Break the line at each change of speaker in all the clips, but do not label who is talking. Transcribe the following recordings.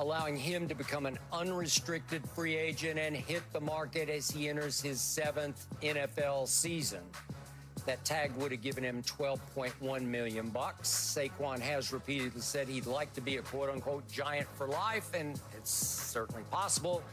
allowing him to become an unrestricted free agent and hit the market as he enters his 7th NFL season. That tag would have given him $12.1 million. Saquon has repeatedly said he'd like to be a quote-unquote giant for life, and it's certainly possible.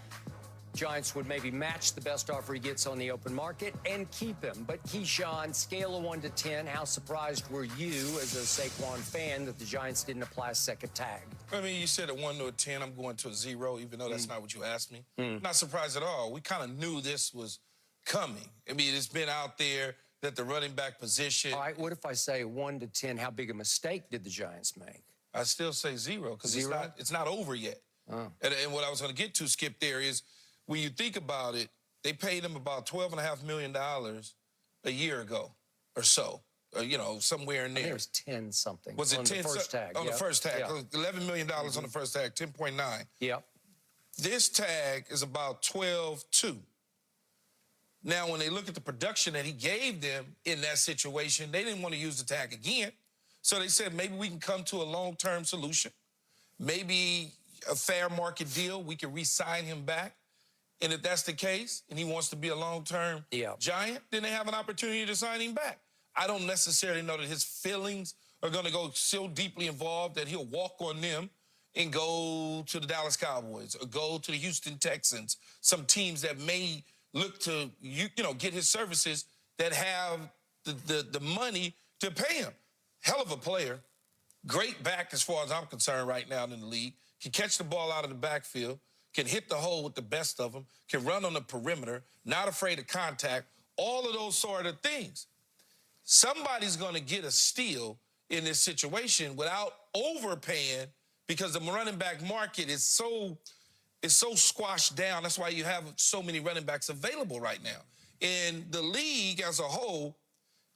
Giants would maybe match the best offer he gets on the open market and keep him. But Keyshawn, scale of 1 to 10, how surprised were you as a Saquon fan that the Giants didn't apply a second tag?
I mean, you said a 1 to a 10. I'm going to a 0, even though that's not what you asked me. Not surprised at all. We kind of knew this was coming. I mean, it's been out there that the running back position.
All right, what if I say 1 to 10, how big a mistake did the Giants make?
I still say 0 because it's not over yet. And what I was going to get to, Skip, there is when you think about it, they paid him about $12.5 million a year ago or so. You know, somewhere in there.
I think it was 10 something.
Was it
on
10
the first tag?
On the first tag. $11 million on the first tag, 10.9.
Yep.
This tag is about 12.2. Now, when they look at the production that he gave them in that situation, they didn't want to use the tag again. So they said, maybe we can come to a long-term solution. Maybe a fair market deal. We can re-sign him back. And if that's the case, and he wants to be a long-term Giant, then they have an opportunity to sign him back. I don't necessarily know that his feelings are going to go so deeply involved that he'll walk on them and go to the Dallas Cowboys or go to the Houston Texans, some teams that may look to, get his services that have the money to pay him. Hell of a player. Great back as far as I'm concerned right now in the league. Can catch the ball out of the backfield. Can hit the hole with the best of them. Can run on the perimeter. Not afraid of contact. All of those sort of things. Somebody's going to get a steal in this situation without overpaying because the running back market is so squashed down. That's why you have so many running backs available right now. In the league as a whole,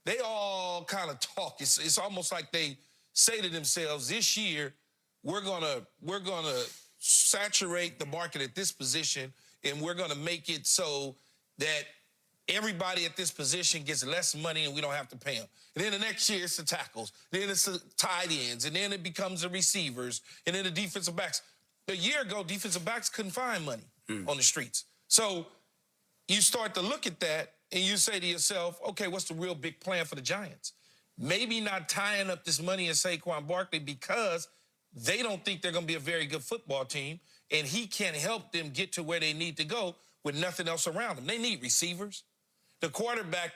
they all kind of talk. It's almost like they say to themselves, this year, we're gonna saturate the market at this position, and we're gonna make it so that everybody at this position gets less money and we don't have to pay them. And then the next year it's the tackles, then it's the tight ends, and then it becomes the receivers, and then the defensive backs. A year ago, defensive backs couldn't find money on the streets. So you start to look at that and you say to yourself, okay, what's the real big plan for the Giants? Maybe not tying up this money in Saquon Barkley because they don't think they're going to be a very good football team, and he can't help them get to where they need to go with nothing else around them. They need receivers. The quarterback,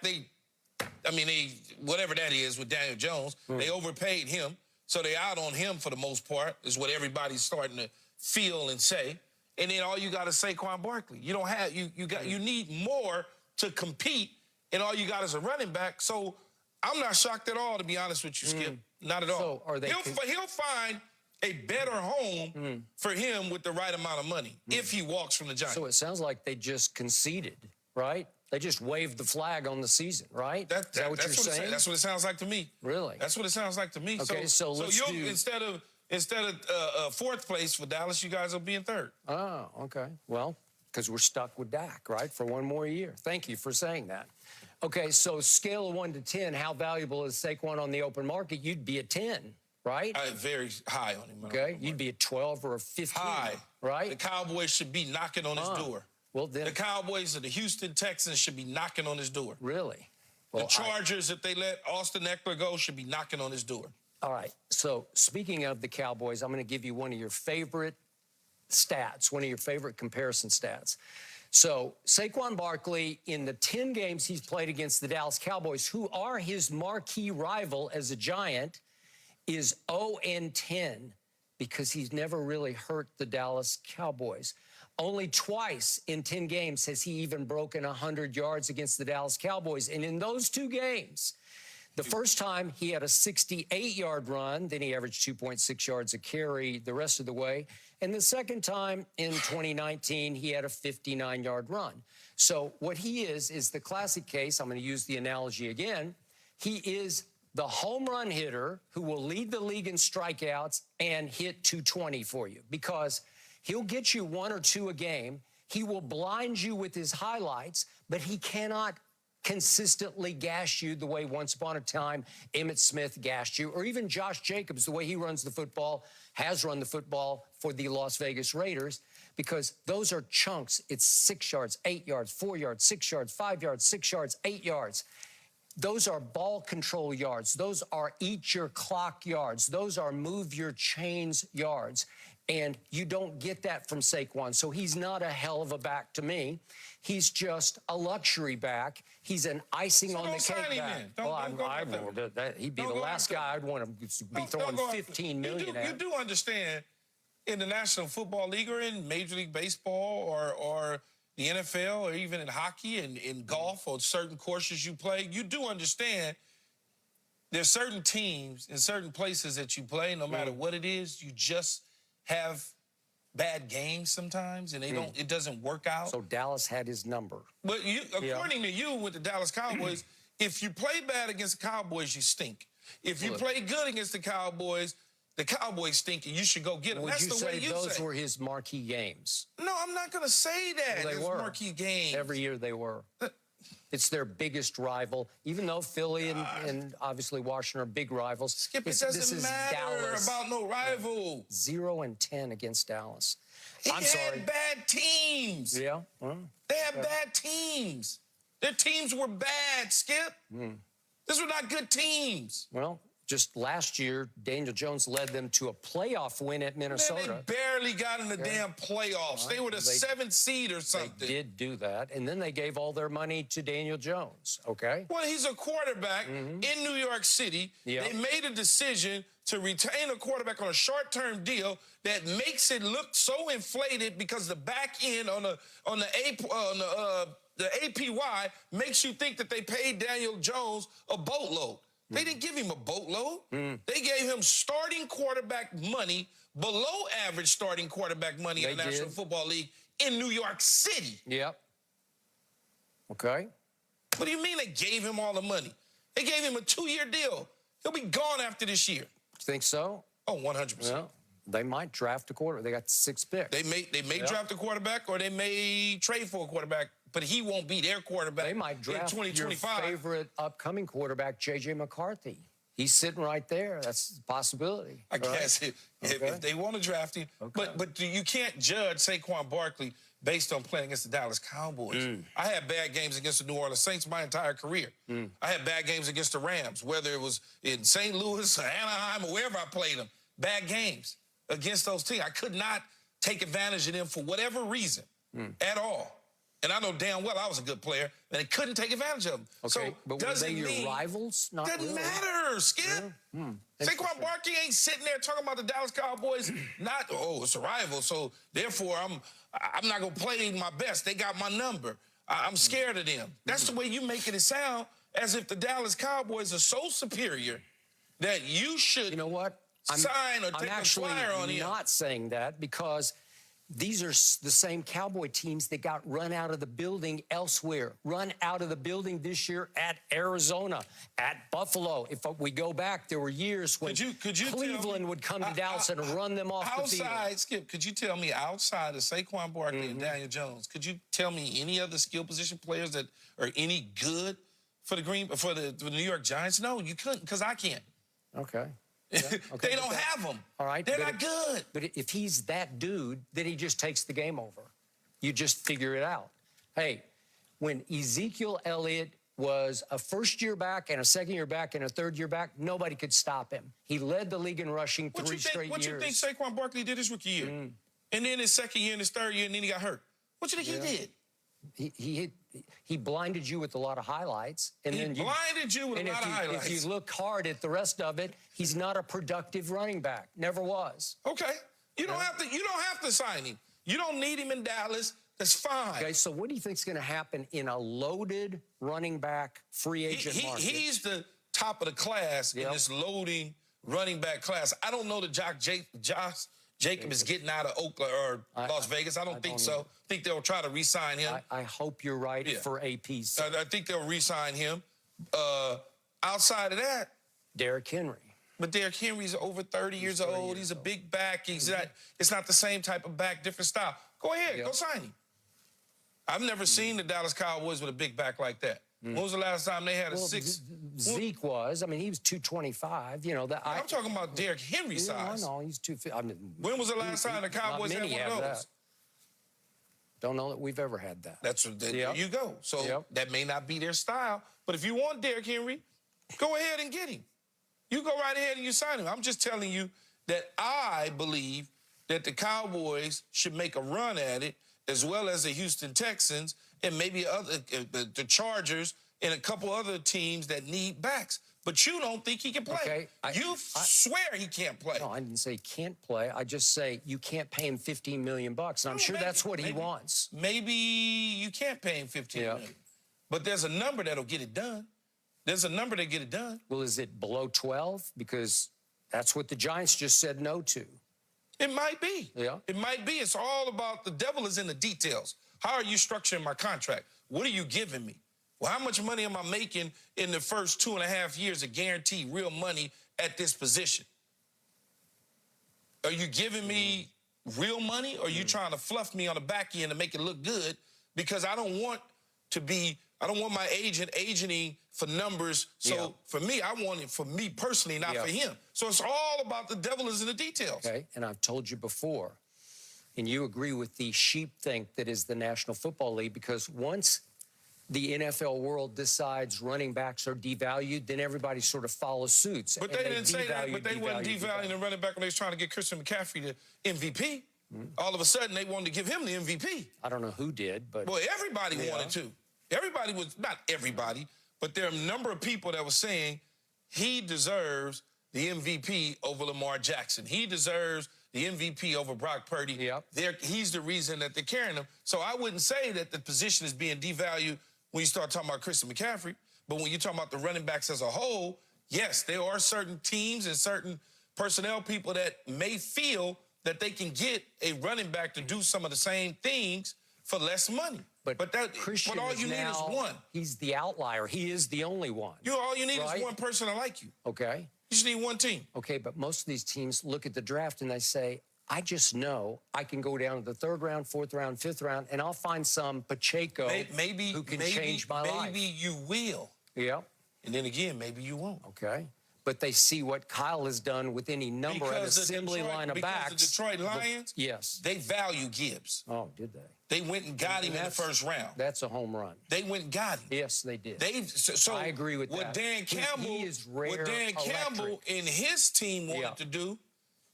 whatever that is with Daniel Jones, they overpaid him, so they out on him for the most part, is what everybody's starting to feel and say. And then all you got is Saquon Barkley. You don't have you need more to compete, and all you got is a running back. So I'm not shocked at all, to be honest with you, Skip. Not at all.
So are they
he'll find a better home for him with the right amount of money if he walks from the Giants.
So it sounds like they just conceded, right? They just waved the flag on the season, right? Is that what you're saying?
That's what it sounds like to me.
Really?
That's what it sounds like to me.
Okay, so let's do...
Instead of fourth place for Dallas, you guys will be in third.
Oh, okay. Well, because we're stuck with Dak, right, for one more year. Thank you for saying that. Okay, so scale of 1 to 10, how valuable is Saquon on the open market? You'd be a 10, right?
Very high on him.
Okay, you'd be a 12 or a 15. High. Right?
The Cowboys should be knocking on his door.
Well, then...
The Cowboys and the Houston Texans should be knocking on his door.
Really? Well,
the Chargers, if they let Austin Eckler go, should be knocking on his door.
All right, so speaking of the Cowboys, I'm going to give you one of your favorite stats, one of your favorite comparison stats. So Saquon Barkley, in the 10 games he's played against the Dallas Cowboys, who are his marquee rival as a Giant, is 0-10 because he's never really hurt the Dallas Cowboys. Only twice in 10 games has he even broken 100 yards against the Dallas Cowboys. And in those 2 games, the first time he had a 68-yard run, then he averaged 2.6 yards a carry the rest of the way. And the second time in 2019, he had a 59-yard run. So what he is the classic case. I'm going to use the analogy again. He is the home run hitter who will lead the league in strikeouts and hit 220 for you because he'll get you 1 or 2 a game. He will blind you with his highlights, but he cannot consistently gash you the way once upon a time Emmitt Smith gashed you, or even Josh Jacobs, the way he runs the football, has run the football for the Las Vegas Raiders, because those are chunks. It's 6 yards, 8 yards, 4 yards, 6 yards, 5 yards, 6 yards, 8 yards. Those are ball control yards. Those are eat your clock yards. Those are move your chains yards. And you don't get that from Saquon. So he's not a hell of a back to me. He's just a luxury back. He's an icing on the cake back. He'd be the last guy I'd want to be throwing $15 million at.
You do understand, in the National Football League or in Major League Baseball or the NFL or even in hockey and in golf or certain courses you play, you do understand there's certain teams in certain places that you play, no matter what it is, you just have bad games sometimes and it doesn't work out.
So Dallas had his number.
But according to you with the Dallas Cowboys, if you play bad against the Cowboys, you stink. If you play good against the Cowboys stink and you should go get them.
Would
That's
you
the way
say
you
those
say.
were his marquee games?
No, I'm not going to say that.
Well, they were.
Marquee games.
Every year they were. It's their biggest rival, even though Philly and obviously Washington are big rivals.
Skip, it doesn't matter
Dallas.
about no rival.
0-10 against Dallas.
I'm sorry. They had bad teams.
Yeah.
They had bad teams. Their teams were bad, Skip. These were not good teams.
Well, just last year, Daniel Jones led them to a playoff win at Minnesota.
Man, they barely got in the damn playoffs. They were the 7th seed or something.
They did do that, and then they gave all their money to Daniel Jones, okay?
Well, he's a quarterback in New York City. They made a decision to retain a quarterback on a short-term deal that makes it look so inflated because the back end on the APY makes you think that they paid Daniel Jones a boatload. They didn't give him a boatload. They gave him starting quarterback money, below average starting quarterback money in the National Football League in New York City.
Yep. Okay.
What do you mean they gave him all the money? They gave him a 2-year deal. He'll be gone after this year.
Think so?
Oh, 100%.
Well, they might draft a quarterback. They got 6 picks.
They may draft a quarterback or they may trade for a quarterback, but he won't be their quarterback.
They might draft
in 2025.
your favorite upcoming quarterback, J.J. McCarthy. He's sitting right there. That's a possibility.
I guess if they want to draft him. But you can't judge Saquon Barkley based on playing against the Dallas Cowboys. I had bad games against the New Orleans Saints my entire career. I had bad games against the Rams, whether it was in St. Louis or Anaheim or wherever I played them. Bad games against those teams. I could not take advantage of them for whatever reason at all. And I know damn well I was a good player, and they couldn't take advantage of them.
Okay,
so
but were they your rivals? Not
doesn't
really.
matter, Skip. Saquon Barkley ain't sitting there talking about the Dallas Cowboys. It's a rival, so therefore I'm not gonna play my best. They got my number. I'm scared of them. That's the way you making it sound, as if the Dallas Cowboys are so superior that you should.
You know what?
Sign or take a flyer on him.
I'm not saying that, because these are the same Cowboy teams that got run out of the building elsewhere. Run out of the building this year at Arizona, at Buffalo. If we go back, there were years when Cleveland would come to Dallas and run them off the field.
Skip, could you tell me, outside of Saquon Barkley and Daniel Jones, could you tell me any other skill position players that are any good for the New York Giants? No, you couldn't, because I can't.
Okay. Yeah, okay.
They don't have them.
All right.
They're not good.
But if he's that dude, then he just takes the game over. You just figure it out. Hey, when Ezekiel Elliott was a first-year back and a second-year back and a third-year back, nobody could stop him. He led the league in rushing 3 straight years.
What you think Saquon Barkley did his rookie year? And then his second year and his third year, and then he got hurt. What you think he did?
He blinded you with a lot of highlights. And
he blinded you with a lot of highlights.
If you look hard at the rest of it, he's not a productive running back. Never was.
Okay. You don't have to sign him. You don't need him in Dallas. That's fine.
Okay, so what do you think is going to happen in a loaded running back free agent market?
He's the top of the class in this loading running back class. I don't know that Josh Jacob is getting out of Oakland or Las Vegas. I don't think so. I think they'll try to re-sign him.
I hope you're right for AP's.
I think they'll re-sign him. Outside of that,
Derrick Henry.
But Derrick Henry's over 30 years old. He's a big back. He's not. It's not the same type of back, different style. Go ahead, go sign him. I've never seen the Dallas Cowboys with a big back like that. When was the last time they had a six?
Zeke was. I mean, he was 225. You know that.
I'm talking about Derrick Henry size.
No, he's 250. I mean,
when was the last time the Cowboys had one of those?
That. Don't know that we've ever had that.
There you go. So that may not be their style. But if you want Derrick Henry, go ahead and get him. You go right ahead and you sign him. I'm just telling you that I believe that the Cowboys should make a run at it, as well as the Houston Texans and maybe the Chargers and a couple other teams that need backs. But you don't think he can play. Okay. You swear he can't play.
No, I didn't say he can't play. I just say you can't pay him $15 million. And I'm sure that's what he wants.
Maybe you can't pay him $15 million. But there's a number that'll get it done. There's a number that get it done.
Well, is it below 12? Because that's what the Giants just said no to.
It might be.
Yeah.
It might be. It's all about the devil is in the details. How are you structuring my contract? What are you giving me? Well, how much money am I making in the first 2.5 years of guaranteed real money at this position? Are you giving me real money, or are you trying to fluff me on the back end to make it look good? Because I don't want my agent agenting for numbers. So for me, I want it for me personally, not for him. So it's all about the devil is in the details.
Okay, and I've told you before, and you agree with the sheepthink that is the National Football League, because once the NFL world decides running backs are devalued, then everybody sort of follows suit.
But they didn't say that, but they weren't devaluing the running back when they was trying to get Christian McCaffrey the MVP. All of a sudden, they wanted to give him the MVP.
I don't know who did, but...
Well, everybody wanted to. Everybody was, not everybody, but there are a number of people that were saying he deserves the MVP over Lamar Jackson. He deserves the MVP over Brock Purdy. He's the reason that they're carrying him. So I wouldn't say that the position is being devalued when you start talking about Christian McCaffrey. But when you talk about the running backs as a whole, yes, there are certain teams and certain personnel people that may feel that they can get a running back to do some of the same things for less money. But all you need is one.
He's the outlier. He is the only one.
All you need is one person to like you.
Okay.
You just need one team.
Okay, but most of these teams look at the draft and they say, I just know I can go down to the 3rd round, 4th round, 5th round, and I'll find some Pacheco who can change my life.
Maybe you will.
Yeah.
And then again, maybe you won't.
Okay. But they see what Kyle has done with any number of assembly line of backs.
Because the Detroit Lions, they value Gibbs.
Oh, did they?
They went and got him in the 1st round.
That's a home run.
They went and got him.
Yes, they did.
So
I agree with
what
that.
Dan Campbell, what Dan Campbell and his team wanted to do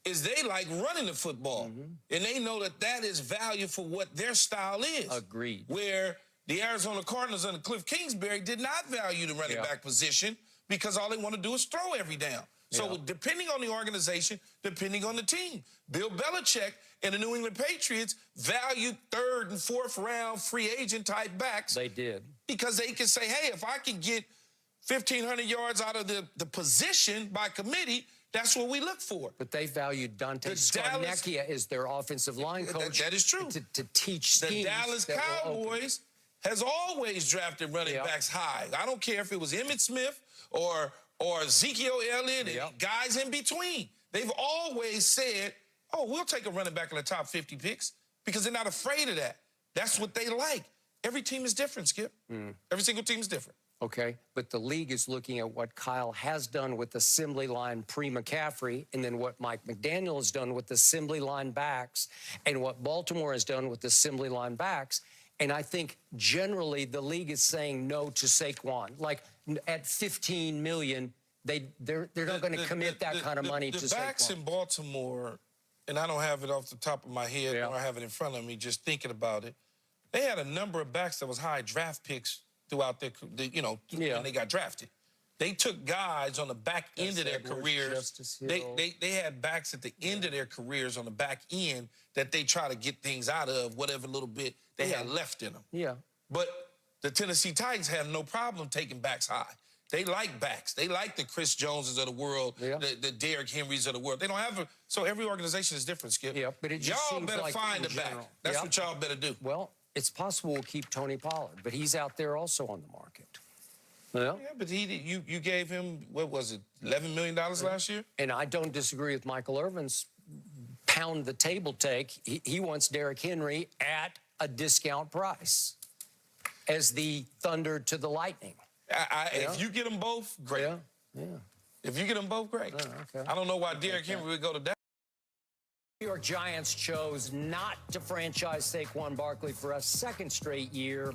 is they like running the football. And they know that that is value for what their style is.
Agreed.
Where the Arizona Cardinals under Cliff Kingsbury did not value the running back position because all they want to do is throw every down. So depending on the organization, depending on the team, Bill Belichick and the New England Patriots valued 3rd and 4th round free agent type backs.
They did.
Because they can say, hey, if I can get 1,500 yards out of the position by committee, that's what we look for.
But they valued Dante Scarnecchia as their offensive line coach.
That is true.
To teach schemes.
The Dallas Cowboys has always drafted running backs high. I don't care if it was Emmitt Smith or Ezekiel Elliott and guys in between. They've always said, oh, we'll take a running back in the top 50 picks because they're not afraid of that. That's what they like. Every team is different, Skip. Every single team is different.
Okay, but the league is looking at what Kyle has done with assembly line pre-McCaffrey and then what Mike McDaniel has done with assembly line backs and what Baltimore has done with assembly line backs. And I think generally the league is saying no to Saquon. Like at $15 million, they're not going to commit that kind of money to Saquon.
The backs in Baltimore, and I don't have it off the top of my head, or I have it in front of me just thinking about it. They had a number of backs that was high draft picks throughout their, when they got drafted. They took guys on the back end of their careers. They had backs at the end of their careers on the back end that they try to get things out of, whatever little bit they had left in them. But the Tennessee Titans have no problem taking backs high. They like backs. They like the Chris Joneses of the world, the Derrick Henrys of the world. They don't have so every organization is different, Skip.
But it just
y'all better find a back. That's what y'all better do.
Well, it's possible we'll keep Tony Pollard, but he's out there also on the market.
Yeah, but you gave him, what was it, $11 million last year?
And I don't disagree with Michael Irvin's pound the table take. He wants Derrick Henry at a discount price. as the Thunder to the Lightning.
If you get them both, great.
Yeah.
If you get them both, great.
Okay.
I don't know why Derrick Henry would go to that.
New York Giants chose not to franchise Saquon Barkley for a second straight year.